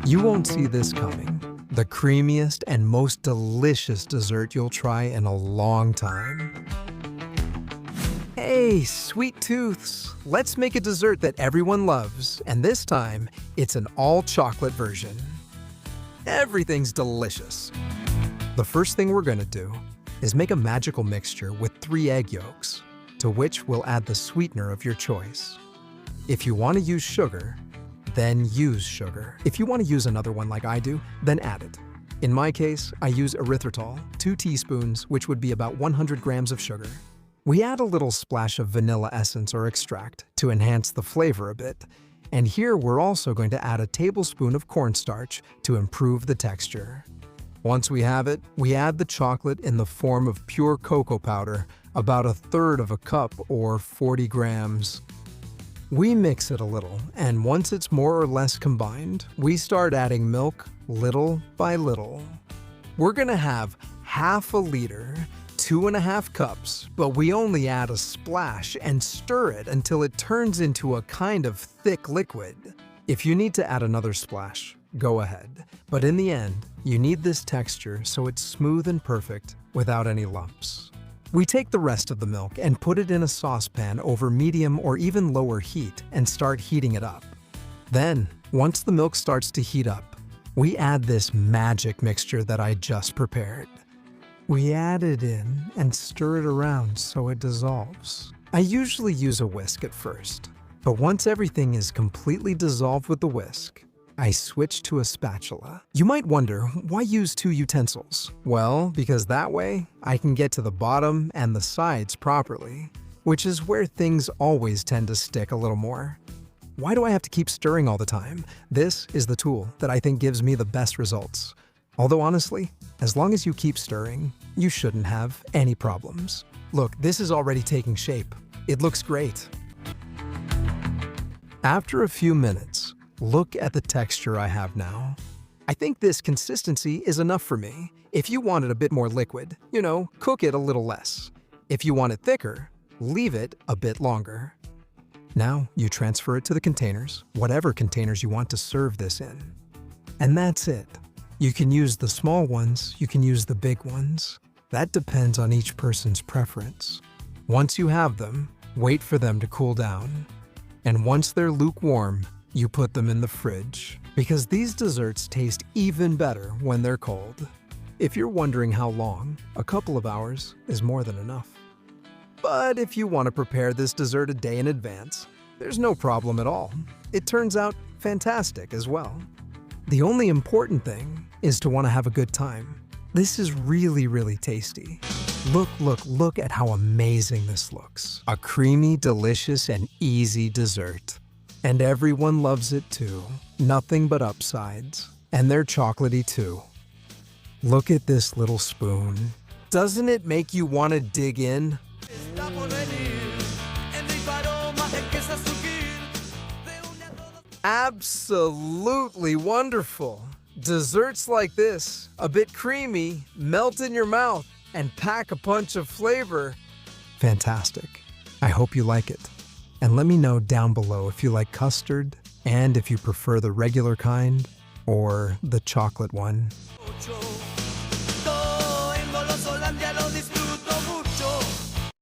You won't see this coming. The creamiest and most delicious dessert you'll try in a long time. Hey, sweet tooths, let's make a dessert that everyone loves, and this time, it's an all-chocolate version. Everything's delicious. The first thing we're gonna do is make a magical mixture with 3 egg yolks, to which we'll add the sweetener of your choice. If you want to use sugar, then use sugar. If you want to use another one like I do, then add it. In my case, I use erythritol, 2 teaspoons, which would be about 100 grams of sugar. We add a little splash of vanilla essence or extract to enhance the flavor a bit, and here we're also going to add a tablespoon of cornstarch to improve the texture. Once we have it, we add the chocolate in the form of pure cocoa powder, about 1/3 of a cup or 40 grams. We mix it a little, and once it's more or less combined, we start adding milk little by little. We're gonna have 1/2 liter, 2.5 cups, but we only add a splash and stir it until it turns into a kind of thick liquid. If you need to add another splash, go ahead. But in the end, you need this texture so it's smooth and perfect without any lumps. We take the rest of the milk and put it in a saucepan over medium or even lower heat and start heating it up. Then, once the milk starts to heat up, we add this magic mixture that I just prepared. We add it in and stir it around so it dissolves. I usually use a whisk at first, but once everything is completely dissolved with the whisk, I switch to a spatula. You might wonder, why use 2 utensils? Well, because that way, I can get to the bottom and the sides properly, which is where things always tend to stick a little more. Why do I have to keep stirring all the time? This is the tool that I think gives me the best results. Although honestly, as long as you keep stirring, you shouldn't have any problems. Look, this is already taking shape. It looks great. After a few minutes, look at the texture I have now. I think this consistency is enough for me. If you want it a bit more liquid, cook it a little less. If you want it thicker, leave it a bit longer. Now you transfer it to the containers, whatever containers you want to serve this in. And that's it. You can use the small ones, you can use the big ones. That depends on each person's preference. Once you have them, wait for them to cool down. And once they're lukewarm, you put them in the fridge, because these desserts taste even better when they're cold. If you're wondering how long, a couple of hours is more than enough. But if you want to prepare this dessert a day in advance, there's no problem at all. It turns out fantastic as well. The only important thing is to want to have a good time. This is really, really tasty. Look at how amazing this looks. A creamy, delicious, and easy dessert. And everyone loves it too. Nothing but upsides. And they're chocolatey too. Look at this little spoon. Doesn't it make you want to dig in? Absolutely wonderful. Desserts like this, a bit creamy, melt in your mouth, and pack a punch of flavor. Fantastic. I hope you like it. And let me know down below if you like custard and if you prefer the regular kind or the chocolate one.